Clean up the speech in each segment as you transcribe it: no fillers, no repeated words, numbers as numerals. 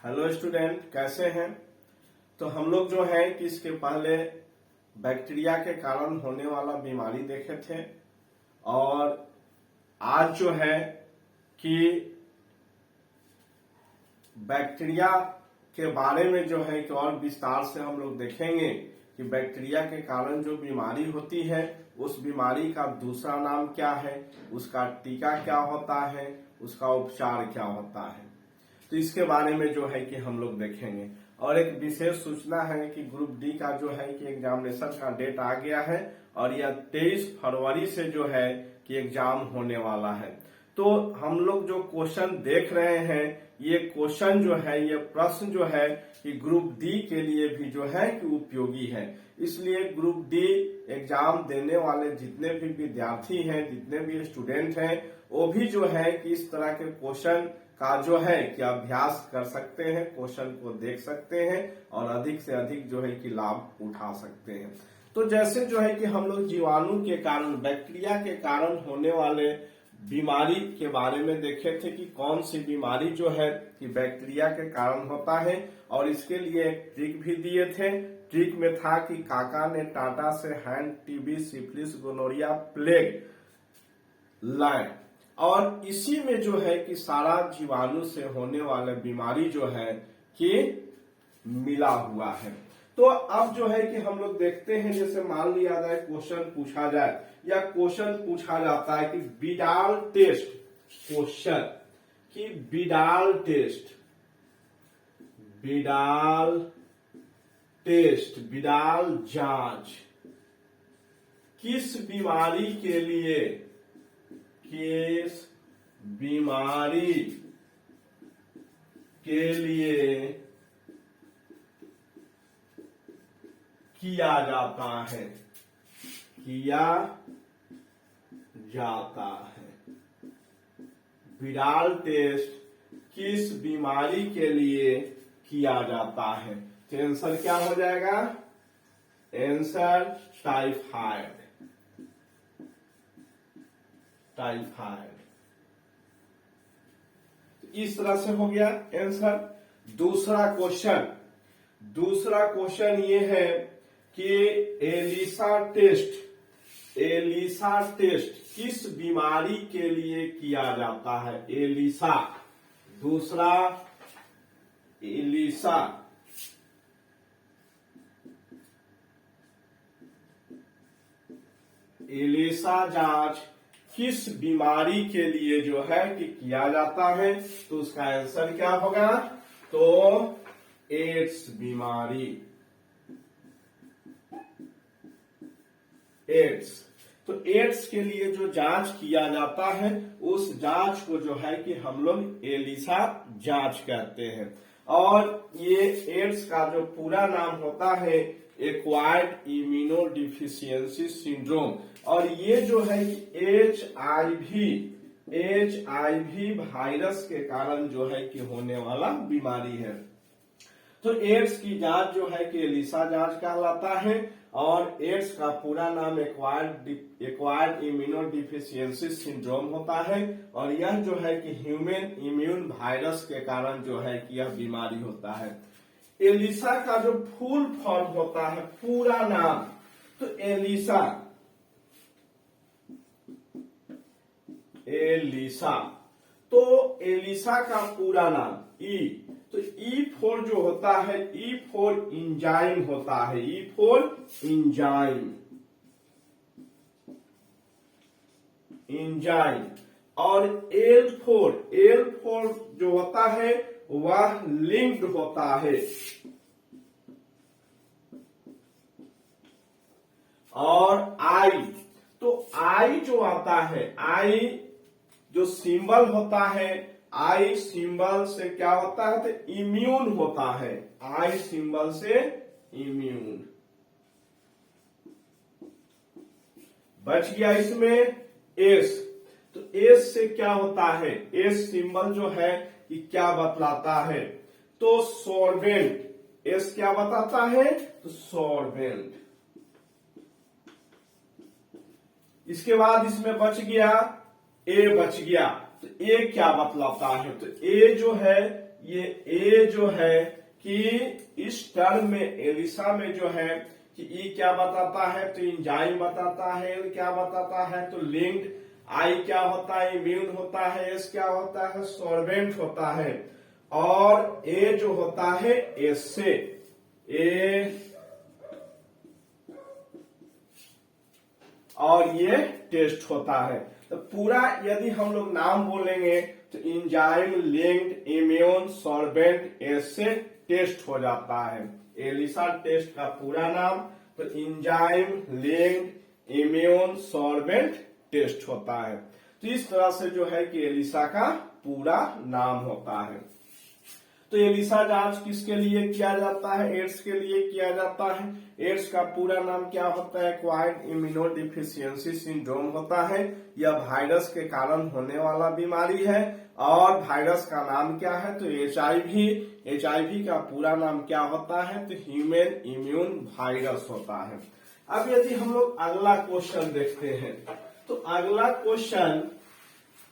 Hello student, कैसे हैं। तो हम लोग जो है कि इसके पहले बैक्टीरिया के कारण होने वाला बीमारी देखे थे और आज जो है कि बैक्टीरिया के बारे में जो है कि और विस्तार से हम लोग देखेंगे कि बैक्टीरिया के कारण जो बीमारी होती है उस बीमारी का दूसरा नाम क्या है, उसका टीका क्या होता है, उसका उपचार क्या होता है। तो इसके बारे में जो है कि हम लोग देखेंगे। और एक विशेष सूचना है कि ग्रुप डी का जो है कि एग्जामिनेशन का डेट आ गया है और यह 23 फरवरी से जो है कि एग्जाम होने वाला है। तो हम लोग जो क्वेश्चन देख रहे हैं ये क्वेश्चन जो है, ये प्रश्न जो है कि ग्रुप डी के लिए भी जो है कि उपयोगी है। इसलिए ग्रुप डी एग्जाम देने वाले जितने भी विद्यार्थी हैं, जितने भी स्टूडेंट हैं, वो भी जो है कि इस तरह के क्वेश्चन का जो है कि अभ्यास कर सकते हैं, क्वेश्चन को देख सकते हैं और अधिक से अधिक जो है कि लाभ उठा सकते हैं। तो जैसे जो है कि हम लोग जीवाणु के कारण, बैक्टीरिया के कारण होने वाले बीमारी के बारे में देखे थे कि कौन सी बीमारी जो है कि बैक्टीरिया के कारण होता है और इसके लिए एक ट्रिक भी दिए थे। ट्रिक में था कि काका ने टाटा से हैंड, टीबी, सिफिलिस, गोनोरिया, प्लेग लाए और इसी में जो है कि सारा जीवाणु से होने वाले बीमारी जो है कि मिला हुआ है। तो अब जो है कि हम लोग देखते हैं, जैसे मान लिया जाए क्वेश्चन पूछा जाए या क्वेश्चन पूछा जाता है कि बिडाल टेस्ट क्वेश्चन, कि बिडाल टेस्ट, बिडाल टेस्ट, बिडाल जांच किस बीमारी के लिए, किस बीमारी के लिए किया जाता है, किया जाता है। बिडाल टेस्ट किस बीमारी के लिए किया जाता है। तो आंसर क्या हो जाएगा, आंसर टाइफाइड, टाइफाइड। इस तरह से हो गया आंसर। दूसरा क्वेश्चन ये है कि एलिसा टेस्ट, एलिसा टेस्ट किस बीमारी के लिए किया जाता है। एलिसा, दूसरा एलिसा, एलिसा जांच किस बीमारी के लिए जो है कि किया जाता है। तो उसका आंसर क्या होगा, तो एड्स बीमारी, एड्स। तो एड्स के लिए जो जांच किया जाता है उस जांच को जो है कि हम लोग एलिसा जांच कहते हैं। और ये एड्स का जो पूरा नाम होता है एक्वायर्ड इम्यूनोडिफिशियंसी सिंड्रोम। और ये जो है कि HIV वायरस के कारण जो है कि होने वाला बीमारी है। तो एड्स की जांच जो है कि एलिसा जांच कहलाता है और एड्स का पूरा नाम एक्वायर्ड इम्यूनोडिफिशियंसी सिंड्रोम होता है। और यह जो है कि ह्यूमन इम्यून वायरस के कारण जो है कि यह बीमारी होता है। एलिसा का जो फुल फॉर्म होता है, पूरा नाम, तो एलिसा, एलिसा, तो एलिसा का पूरा नाम ई, तो E4 जो होता है, E4 इंजाइम होता है, E4 इंजाइम, इंजाइम। और L4 जो होता है वह लिंक्ड होता है। और I, तो I जो आता है, I जो सिंबल होता है, आई सिंबल से क्या होता है, तो इम्यून होता है। आई सिंबल से इम्यून बच गया। इसमें एस, तो एस से क्या होता है, एस सिंबल जो है ये क्या बतलाता है, तो सॉर्बेंट। एस क्या बताता है, तो सॉर्बेंट। इसके बाद इसमें बच गया ए, बच गया। तो ए क्या बतलाता है, तो ए जो है ये ए जो है कि इस टर्म में एलिसा में जो है कि ई क्या बताता है, तो इंजाइम बताता है, एल क्या बताता है तो लिंक्ड, आई क्या होता है इम्यून होता है, एस क्या होता है सॉल्वेंट होता है, और ए जो होता है एसे ए, और ये टेस्ट होता है। तो पूरा यदि हम लोग नाम बोलेंगे तो enzyme linked immune solvent assay test हो जाता है। एलिसा टेस्ट का पूरा नाम तो enzyme linked immune solvent test होता है। तो इस तरह से जो है कि एलिसा का पूरा नाम होता है। तो एलिसा जांच किसके लिए किया जाता है, एड्स के लिए किया जाता है। एड्स का पूरा नाम क्या होता है, एक्वायर्ड इम्यूनोडिफिशियंसी सिंड्रोम होता है। यह वायरस के कारण होने वाला बीमारी है, और वायरस का नाम क्या है तो HIV। HIV का पूरा नाम क्या होता है तो ह्यूमन इम्यून वायरस होता है। अब यदि हम लोग अगला क्वेश्चन देखते हैं तो अगला क्वेश्चन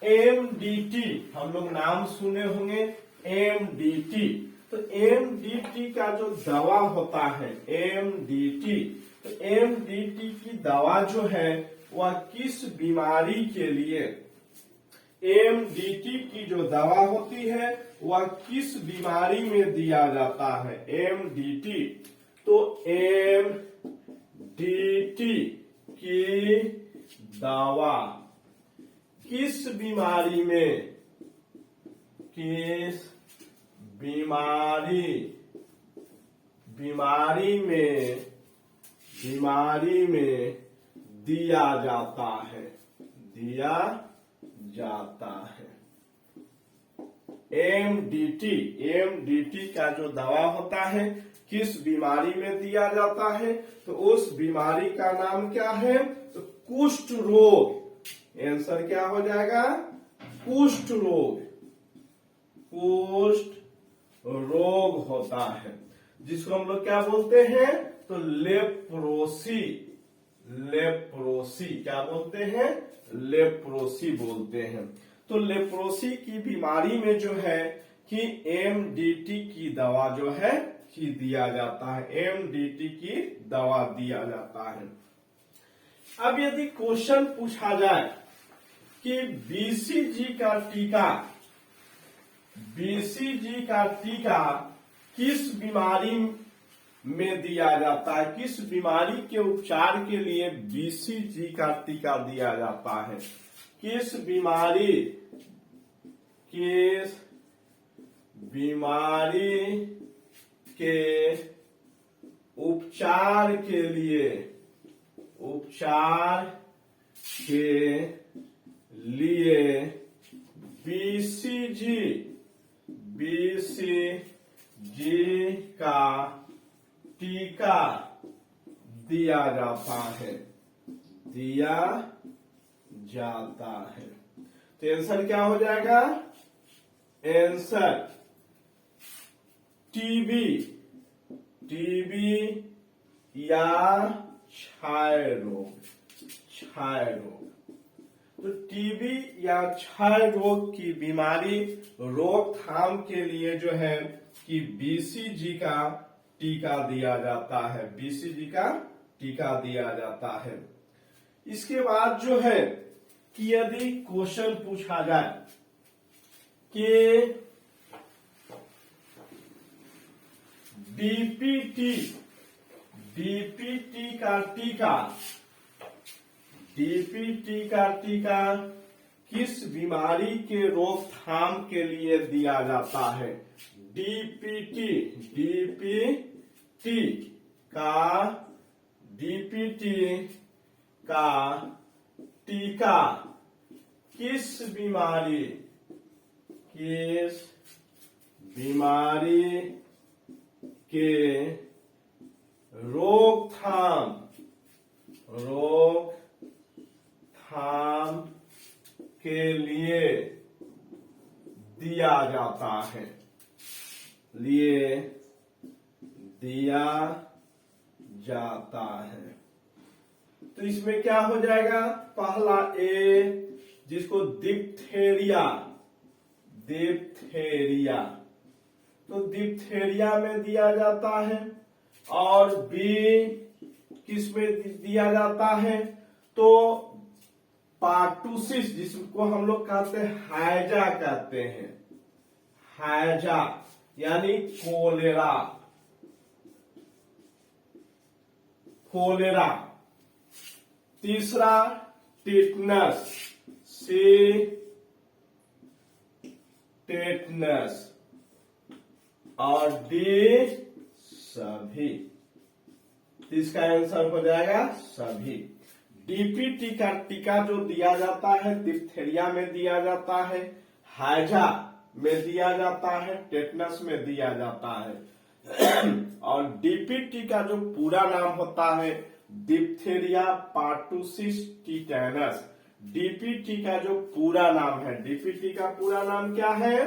MDT, हम लोग नाम सुने होंगे MDT। तो MDT का जो दवा होता है MDT, तो MDT की दवा जो है वह किस बीमारी के लिए, MDT की जो दवा होती है वह किस बीमारी में दिया जाता है MDT। तो MDT की दवा किस बीमारी में, किस बीमारी में दिया जाता है, दिया जाता है। MDT का जो दवा होता है किस बीमारी में दिया जाता है तो उस बीमारी का नाम क्या है तो कुष्ठ रोग। आंसर क्या हो जाएगा कुष्ठ रोग, कुष्ठ रोग होता है, जिसको हम लोग क्या बोलते हैं तो लेप्रोसी। लेप्रोसी क्या बोलते हैं, लेप्रोसी बोलते हैं। तो लेप्रोसी की बीमारी में जो है कि MDT की दवा जो है कि दिया जाता है, MDT की दवा दिया जाता है। अब यदि क्वेश्चन पूछा जाए कि BCG का टीका किस बीमारी में दिया जाता है, किस बीमारी के उपचार के लिए BCG का टीका दिया जाता है, किस बीमारी के उपचार के लिए BCG का टीका दिया जाता है, दिया जाता है। तो आंसर क्या हो जाएगा, आंसर टीबी या क्षय रोग। तो टीबी या क्षय रोग की बीमारी रोकथाम के लिए जो है कि BCG का टीका दिया जाता है, BCG का टीका दिया जाता है। इसके बाद जो है कि यदि क्वेश्चन पूछा जाए कि DPT का टीका किस बीमारी के रोकथाम के लिए दिया जाता है। DPT का टीका किस बीमारी के रोकथाम के लिए दिया जाता है, तो इसमें क्या हो जाएगा, पहला ए जिसको डिप्थेरिया तो डिप्थेरिया में दिया जाता है, और बी किस में दिया जाता है, तो पार्टूसिस, जिसको हम लोग कहते हैं हैजा कहते हैं, हैजा यानी कोलेरा, कोलेरा। तीसरा टेटनस, सी टेटनस, और डी सभी। इसका आंसर हो जाएगा सभी। डीपीटी का टीका जो दिया जाता है डिप्थेरिया में दिया जाता है, हैजा में दिया जाता है, टेटनस में दिया जाता है। और डीपीटी का जो पूरा नाम होता है डिप्थेरिया पार्टूसिस टिटेनस। डीपीटी का जो पूरा नाम है, डीपीटी का पूरा नाम क्या है,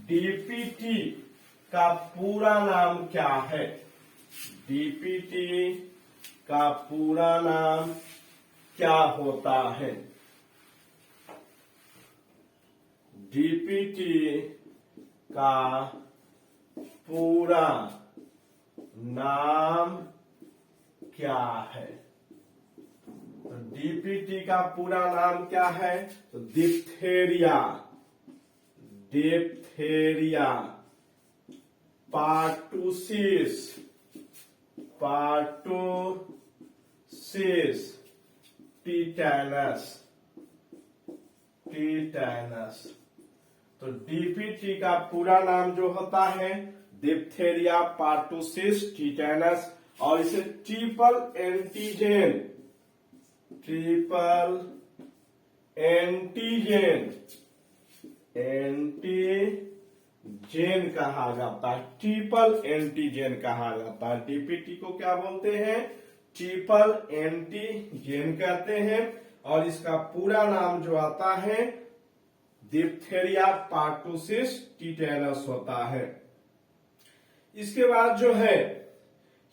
डीपीटी का पूरा नाम क्या है, डीपीटी का पूरा नाम क्या होता है, डीपीटी का पूरा नाम क्या है। तो डीपीटी का पूरा नाम क्या है, तो डिप्थेरिया, डिप्थेरिया पार्टूसिस, पार्टूसिस टिटेनस, टिटेनस। तो डीपीटी का पूरा नाम जो होता है डिप्थेरिया पार्टूसिस टिटेनस, और इसे triple antigen, triple antigen, antigen कहा जाता है, ट्रिपल एंटीजन कहा जाता है। डीपीटी को क्या बोलते हैं, ट्रिपल एंटीजन कहते हैं, और इसका पूरा नाम जो आता है डिप्थेरिया पार्टूसिस टिटेनस होता है। इसके बाद जो है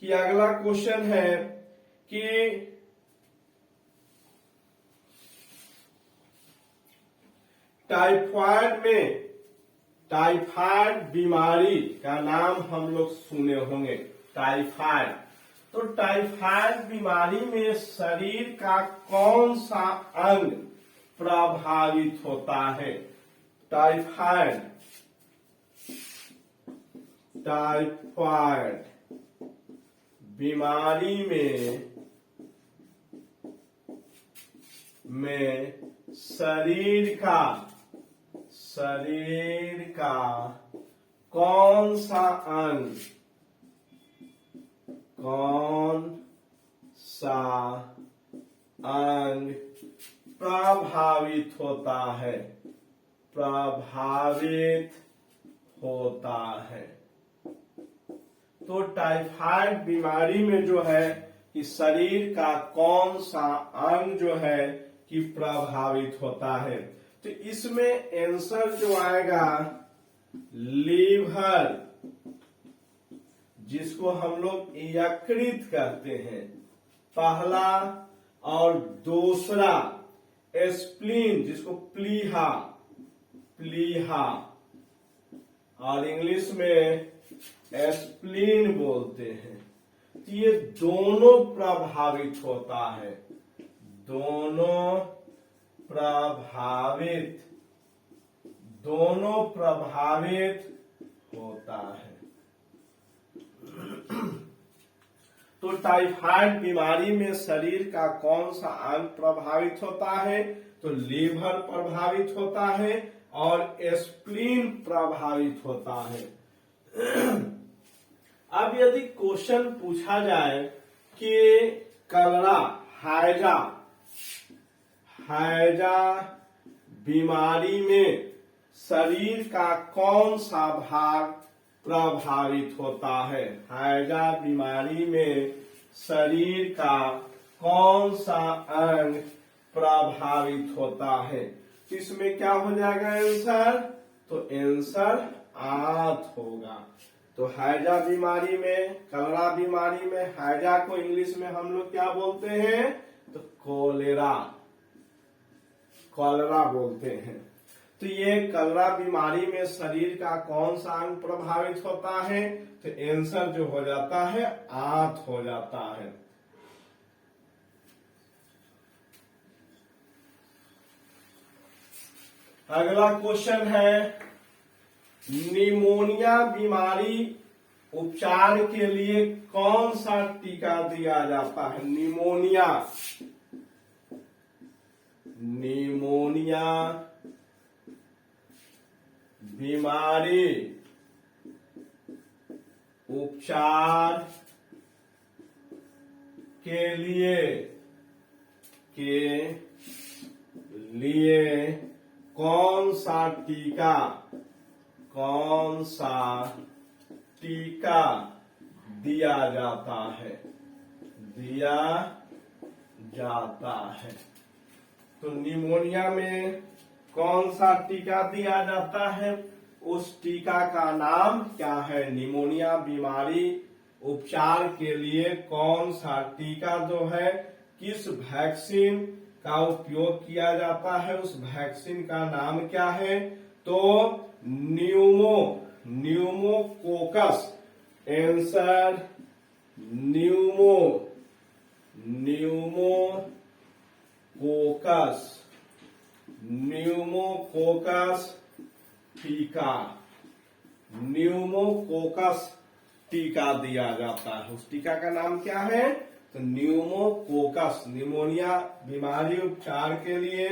कि अगला क्वेश्चन है कि टाइफाइड में, टाइफाइड बीमारी का नाम हम लोग सुने होंगे, टाइफाइड। तो टाइफाइड बीमारी में शरीर का कौन सा अंग प्रभावित होता है, टाइफाइड, टाइफाइड बीमारी में शरीर का कौन सा अंग, कौन सा अंग प्रभावित होता है, प्रभावित होता है। तो टाइफाइड बीमारी में जो है कि शरीर का कौन सा अंग जो है कि प्रभावित होता है, तो इसमें आंसर जो आएगा लीवर, जिसको हम लोग यकृत कहते हैं, पहला, और दूसरा स्प्लीन, जिसको प्लीहा, प्लीहा, और इंग्लिश में स्प्लीन बोलते हैं। तो ये दोनों प्रभावित होता है, दोनों प्रभावित, दोनों प्रभावित होता है। तो टाइफाइड बीमारी में शरीर का कौन सा अंग प्रभावित होता है, तो लीवर प्रभावित होता है और स्प्लीन प्रभावित होता है। अब यदि क्वेश्चन पूछा जाए कि कलरा, हैजा, हैजा बीमारी में शरीर का कौन सा भाग प्रभावित होता है, हैजा बीमारी में शरीर का कौन सा अंग प्रभावित होता है, तो इसमें क्या हो जाएगा आंसर, तो आंसर आंत होगा। तो हैजा बीमारी में, कलरा बीमारी में हैजा को इंग्लिश में हम लोग क्या बोलते हैं, तो कोलेरा, कॉलरा बोलते हैं। तो ये कलरा बीमारी में शरीर का कौन सा अंग प्रभावित होता है? तो आंसर जो हो जाता है आंत हो जाता है। अगला क्वेश्चन है, निमोनिया बीमारी उपचार के लिए कौन सा टीका दिया जाता है? निमोनिया बीमारी उपचार के लिए कौन सा टीका दिया जाता है? तो निमोनिया में कौन सा टीका दिया जाता है? उस टीका का नाम क्या है? निमोनिया बीमारी उपचार के लिए कौन सा टीका जो है, किस वैक्सीन का उपयोग किया जाता है, उस वैक्सीन का नाम क्या है? तो न्यूमोकोकस। आंसर न्यूमोकोकस टीका दिया जाता है। उस टीका का नाम क्या है? तो न्यूमोकोकस। निमोनिया बीमारी उपचार के लिए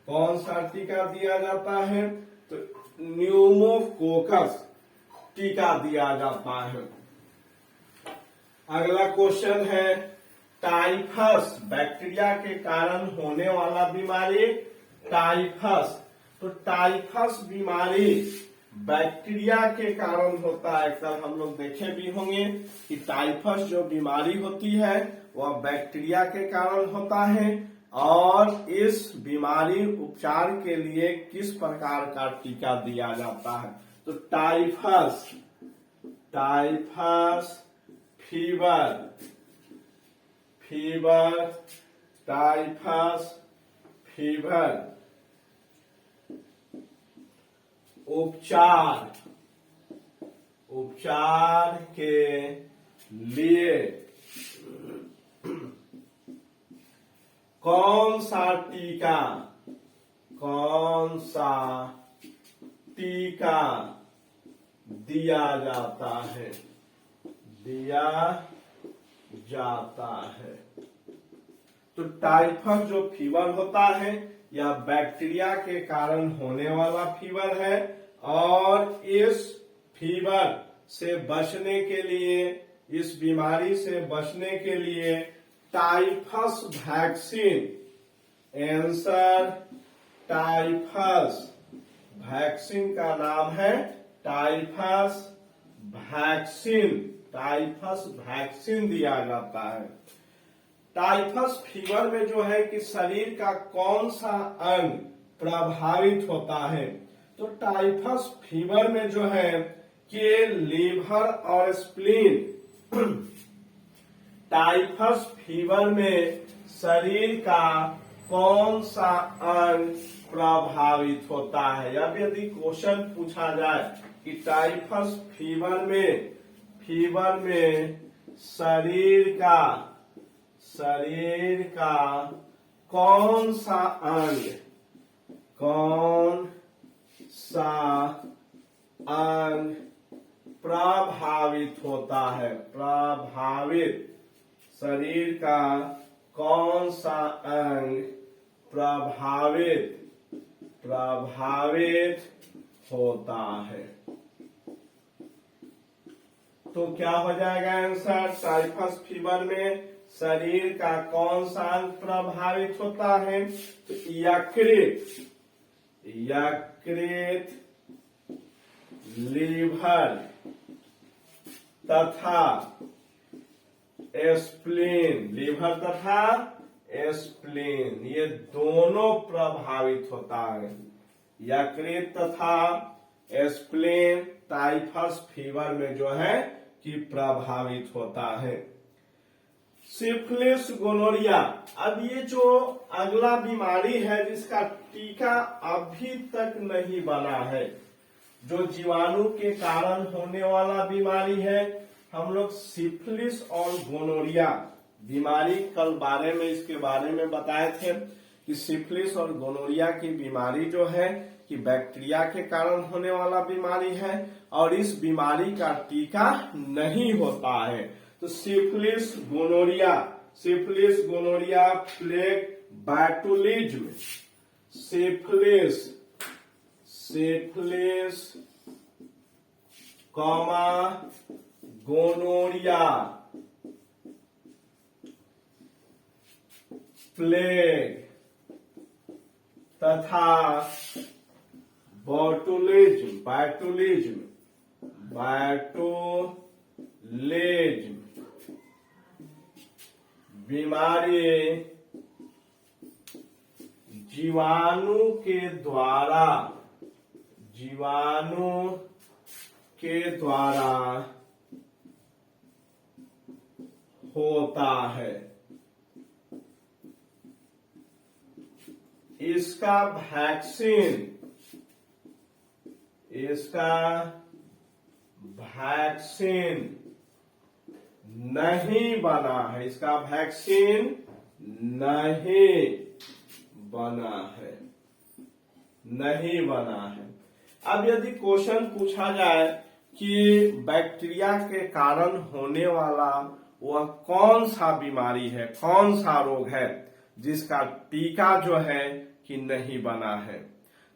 कौन सा टीका दिया जाता है? तो न्यूमोकोकस टीका दिया जाता है। अगला क्वेश्चन है, टाइफस बैक्टीरिया के कारण होने वाला बीमारी टाइफस। तो टाइफस बीमारी बैक्टीरिया के कारण होता है। कल हम लोग देखे भी होंगे कि टाइफस जो बीमारी होती है वह बैक्टीरिया के कारण होता है, और इस बीमारी उपचार के लिए किस प्रकार का टीका दिया जाता है? तो टाइफस फीवर उपचार के लिए कौन सा टीका दिया जाता है? तो टाइफस जो फीवर होता है यह बैक्टीरिया के कारण होने वाला फीवर है, और इस फीवर से बचने के लिए, इस बीमारी से बचने के लिए typhus vaccine. Answer typhus vaccine का नाम है टाइफस वैक्सीन दिया जाता है। टाइफस फीवर में जो है कि शरीर का कौन सा अंग प्रभावित होता है? तो टाइफस फीवर में जो है कि लीवर और स्प्लीन। टाइफस फीवर में शरीर का कौन सा अंग प्रभावित होता है? अब यदि क्वेश्चन पूछा जाए कि टाइफस फीवर में शरीर का कौन सा अंग प्रभावित होता है? शरीर का कौन सा अंग प्रभावित होता है? तो क्या हो जाएगा आंसर? टाइफस फीवर में शरीर का कौन सा अंग प्रभावित होता है? तो यकृत, लीवर तथा स्प्लीन, ये दोनों प्रभावित होता है। यकृत तथा स्प्लीन टाइफस फीवर में जो है कि प्रभावित होता है। Syphilis, gonorrhoea. अब ये जो अगला बीमारी है जिसका टीका अभी तक नहीं बना है। जो जीवाणु के कारण होने वाला बीमारी है, हम लोग सिफिलिस और गोनोरिया बीमारी कल इसके बारे में बताए थे कि सिफिलिस और गोनोरिया की बीमारी जो है कि बैक्टीरिया के कारण होने वाला बीमारी है और इस बीमारी का टीका नहीं होता है। तो syphilis gonorrhoea plague botulism, syphilis comma gonorrhoea, plague तथा बैटुलिज्म बीमारी जीवाणु के द्वारा होता है। इसका वैक्सीन नहीं बना है। नहीं बना है। अब यदि क्वेश्चन पूछा जाए कि बैक्टीरिया के कारण होने वाला वह कौन सा बीमारी है, कौन सा रोग है जिसका टीका जो है कि नहीं बना है,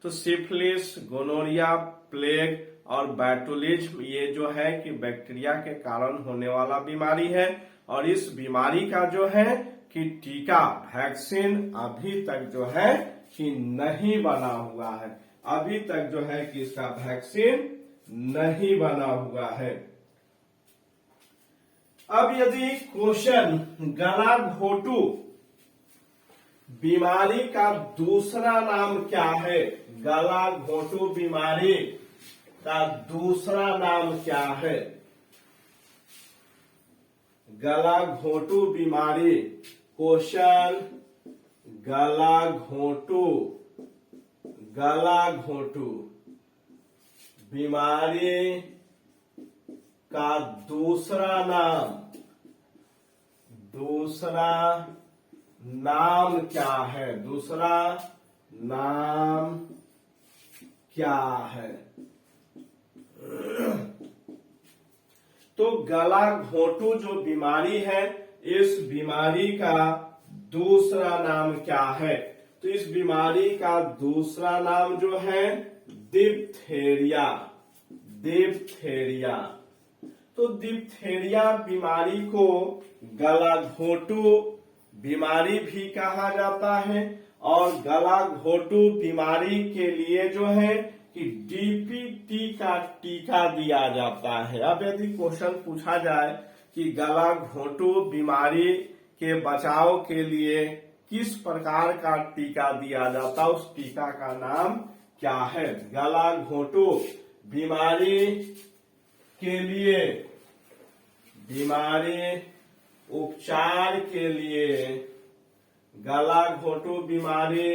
तो सिफिलिस, गोनोरिया, प्लेग और बैटुलिज्म ये जो है कि बैक्टीरिया के कारण होने वाला बीमारी है और इस बीमारी का जो है कि टीका, वैक्सीन अभी तक जो है कि नहीं बना हुआ है। अभी तक जो है कि इसका वैक्सीन नहीं बना हुआ है। अब यदि क्वेश्चन गलाघोटू बीमारी का दूसरा नाम क्या है, गलाघोटू बीमारी का दूसरा नाम क्या है, गलाघोटू बीमारी, क्वेश्चन गलाघोटू बीमारी का दूसरा नाम क्या है, दूसरा नाम क्या है। तो गलाघोटू जो बीमारी है, इस बीमारी का दूसरा नाम क्या है, तो इस बीमारी का दूसरा नाम जो है डिप्थेरिया। तो डिप्थेरिया बीमारी को गलाघोटू बीमारी भी कहा जाता है और गलाघोटू बीमारी के लिए जो है कि डीपीटी का टीका दिया जाता है। अब यदि क्वेश्चन पूछा जाए कि गलाघोटू बीमारी के बचाव के लिए किस प्रकार का टीका दिया जाता है, उस टीका का नाम क्या है। गलाघोटू बीमारी के लिए, बीमारी उपचार के लिए, गलाघोटू बीमारी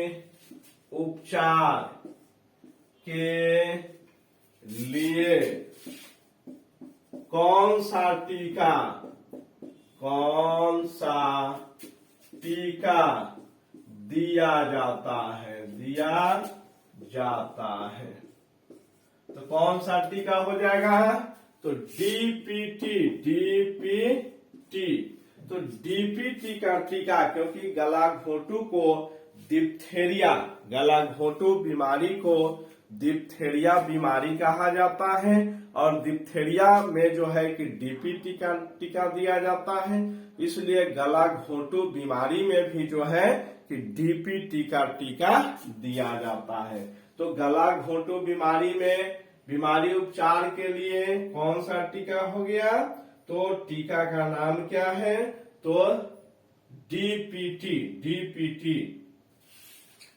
उपचार के लिए कौन सा टीका दिया जाता है, तो कौन सा टीका हो जाएगा, तो डीपीटी। तो डीपीटी का टीका, क्योंकि गलाघोटू को डिप्थेरिया, गलाघोटू बीमारी को डिप्थेरिया बीमारी कहा जाता है और डिप्थेरिया में जो है कि डीपीटी का टीका दिया जाता है, इसलिए गलाघोटू बीमारी में भी जो है कि डीपीटी का टीका दिया जाता है। तो गलाघोटू बीमारी में बीमारी उपचार के लिए कौन सा टीका हो गया, तो टीका का नाम क्या है, तो डीपीटी।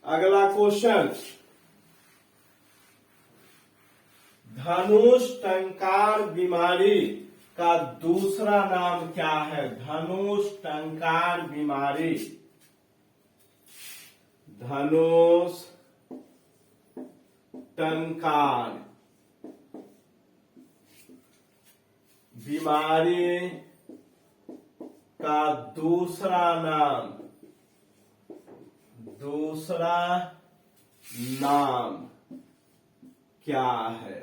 अगला क्वेश्चन, धनुष टंकार बीमारी का दूसरा नाम क्या है, धनुष टंकार बीमारी, धनुष टंकार बीमारी का दूसरा नाम क्या है?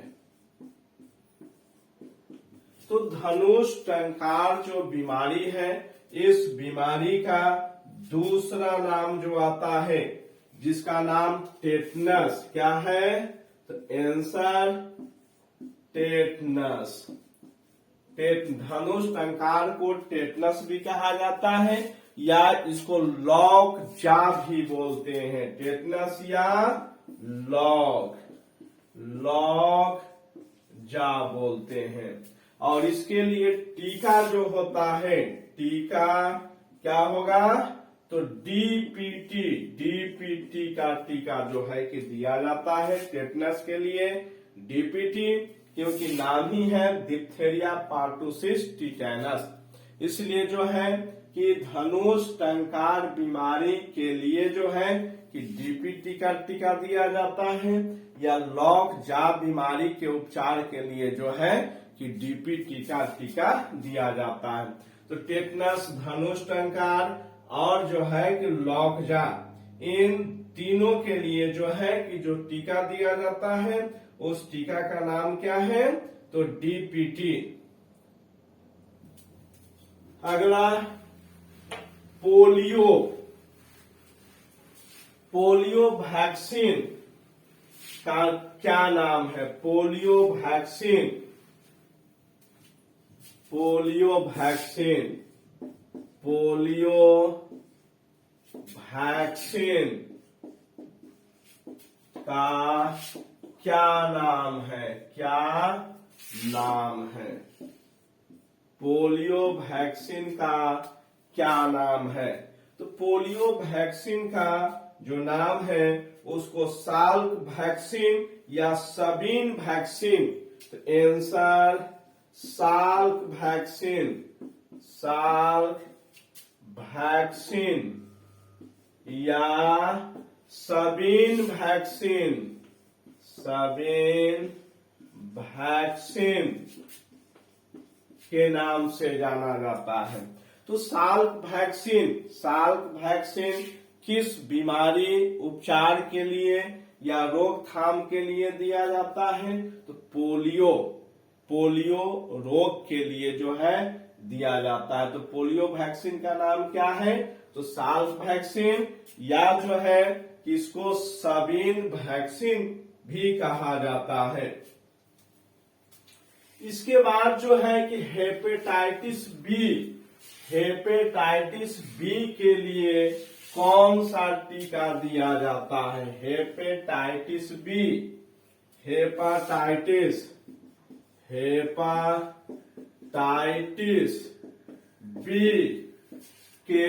तो धनुष टंकार जो बीमारी है, इस बीमारी का दूसरा नाम जो आता है, जिसका नाम टेटनस, क्या है? तो आंसर टेटनस। धनुष टंकार को टेटनस भी कहा जाता है, या इसको लॉक जा भी बोलते हैं। टेटनस या लॉक जा बोलते हैं। और इसके लिए टीका जो होता है, टीका क्या होगा? तो डीपीटी का टीका जो है कि दिया जाता है टेटनस के लिए। डीपीटी क्योंकि नाम ही है डिप्थेरिया पार्टुसिस टिटेनस, इसलिए जो है कि धनुष टंकार बीमारी के लिए जो है कि डीपीटी का टीका दिया जाता है, या लॉक जा बीमारी के उपचार के लिए जो है कि डीपीटी का टीका दिया जाता है। तो टेटनस, धनुष टंकार और जो है कि लॉक जा, इन तीनों के लिए जो है कि जो टीका दिया जाता है, उस टीका का नाम क्या है? तो डीपीटी। अगला पोलियो वैक्सीन का क्या नाम है? पोलियो वैक्सीन का क्या नाम है? पोलियो वैक्सीन का क्या नाम है? तो पोलियो वैक्सीन का जो नाम है उसको साल्क वैक्सीन या सबीन वैक्सीन। तो आंसर साल्क वैक्सीन या सबीन वैक्सीन के नाम से जाना जाता है। तो साल्क वैक्सीन किस बीमारी उपचार के लिए या रोकथाम के लिए दिया जाता है? तो पोलियो रोग के लिए जो है दिया जाता है। तो पोलियो वैक्सीन का नाम क्या है? तो साल्क वैक्सीन, या जो है कि इसको सबीन वैक्सीन भी कहा जाता है। इसके बाद जो है कि हेपेटाइटिस बी के लिए कौन सा टीका दिया जाता है? हेपेटाइटिस बी के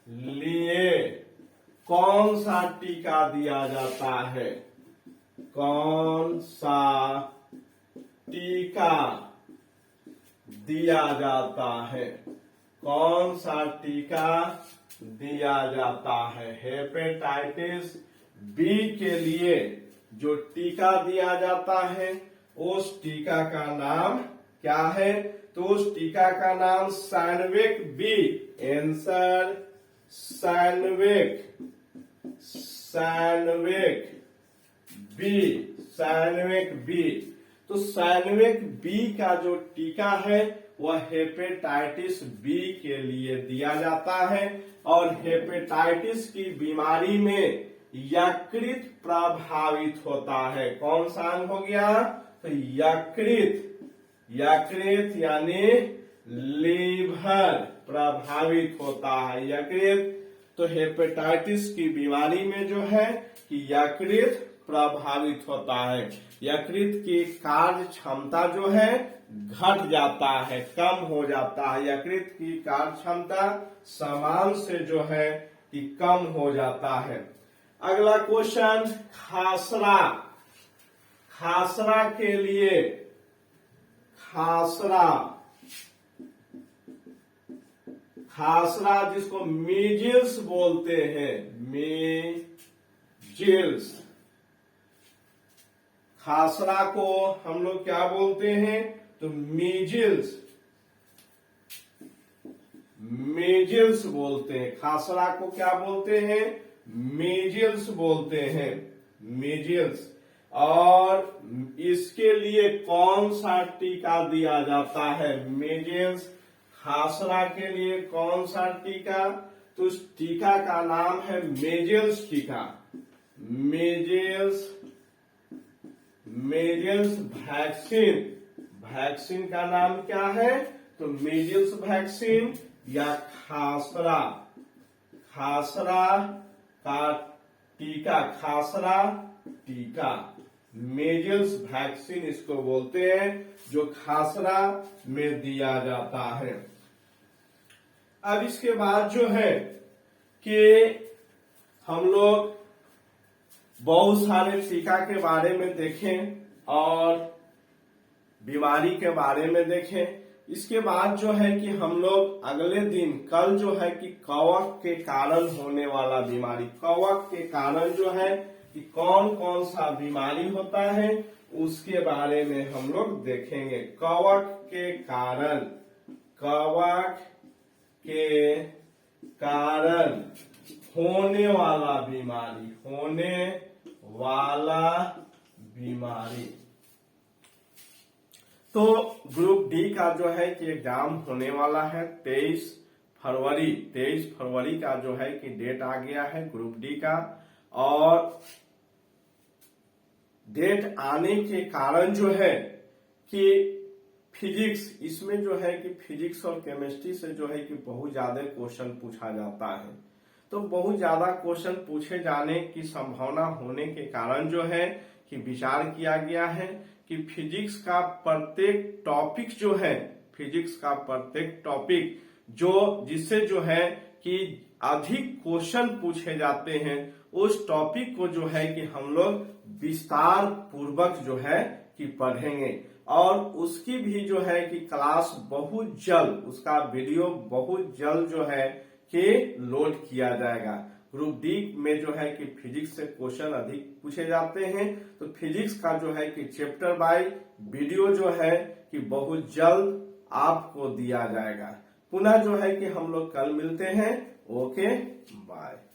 लिए कौन सा टीका दिया जाता है? कौन सा टीका दिया जाता है? कौन सा टीका दिया जाता है? हेपेटाइटिस बी के लिए जो टीका दिया जाता है, उस टीका का नाम क्या है? तो उस टीका का नाम Sinovac B. Answer Sinovac B. तो सैनोवेक बी का जो टीका है वह हेपेटाइटिस बी के लिए दिया जाता है। और हेपेटाइटिस की बीमारी में यकृत प्रभावित होता है। कौन सा अंग हो गया? तो यकृत यानी लीवर प्रभावित होता है। यकृत, तो हेपेटाइटिस की बीमारी में जो है कि यकृत प्रभावित होता है। यकृत की कार्य क्षमता जो है घट जाता है, कम हो जाता है। यकृत की कार्य क्षमता सामान्य से जो है कि कम हो जाता है। अगला क्वेश्चन, खासरा के लिए, खासरा जिसको मीजिल्स बोलते हैं, मीजिल्स खासरा को हम लोग क्या बोलते हैं, तो मीजिल्स, मीजिल्स बोलते हैं। खासरा को क्या बोलते हैं, मीजिल्स बोलते हैं, मीजिल्स। और इसके लिए कौन सा टीका दिया जाता है, मीजिल्स खासरा के लिए कौन सा टीका, तो उस टीका का नाम है मीजिल्स टीका, मीजिल्स, मीजिल्स वैक्सीन। वैक्सीन का नाम क्या है, तो मीजिल्स वैक्सीन या खासरा, खासरा का टीका, खासरा टीका, मीजिल्स वैक्सीन इसको बोलते हैं, जो खासरा में दिया जाता है। अब इसके बाद जो है कि हम लोग बहुत सारे टीका के बारे में देखें और बीमारी के बारे में देखें। इसके बाद जो है कि हम लोग अगले दिन कल जो है कि कवक के कारण होने वाला बीमारी, कवक के कारण जो है कि कौन कौन सा बीमारी होता है उसके बारे में हम लोग देखेंगे। कवक के कारण, कवक के कारण होने वाला बीमारी, होने वाला बीमारी। तो ग्रुप डी का जो है कि एग्जाम होने वाला है 23 फरवरी, 23 फरवरी का जो है कि डेट आ गया है ग्रुप डी का। और डेट आने के कारण जो है कि फिजिक्स, इसमें जो है कि फिजिक्स और केमिस्ट्री से जो है कि बहुत ज्यादा क्वेश्चन पूछा जाता है। तो बहुत ज्यादा क्वेश्चन पूछे जाने की संभावना होने के कारण जो है कि विचार किया गया है कि फिजिक्स का प्रत्येक टॉपिक जो है, फिजिक्स का प्रत्येक टॉपिक जो जिससे जो है कि अधिक क्वेश्चन पूछे जाते हैं, उस टॉपिक को जो है कि हम लोग विस्तार पूर्वक जो है कि पढ़ेंगे। और उसकी भी जो है कि क्लास बहुत जल्द, उसका वीडियो बहुत जल्द जो है कि लोड किया जाएगा। ग्रुप डी में जो है कि फिजिक्स से क्वेश्चन अधिक पूछे जाते हैं, तो फिजिक्स का जो है कि चैप्टर बाय वीडियो जो है कि बहुत जल्द आपको दिया जाएगा। पुनः जो है कि हम लोग कल मिलते हैं। Okay, bye.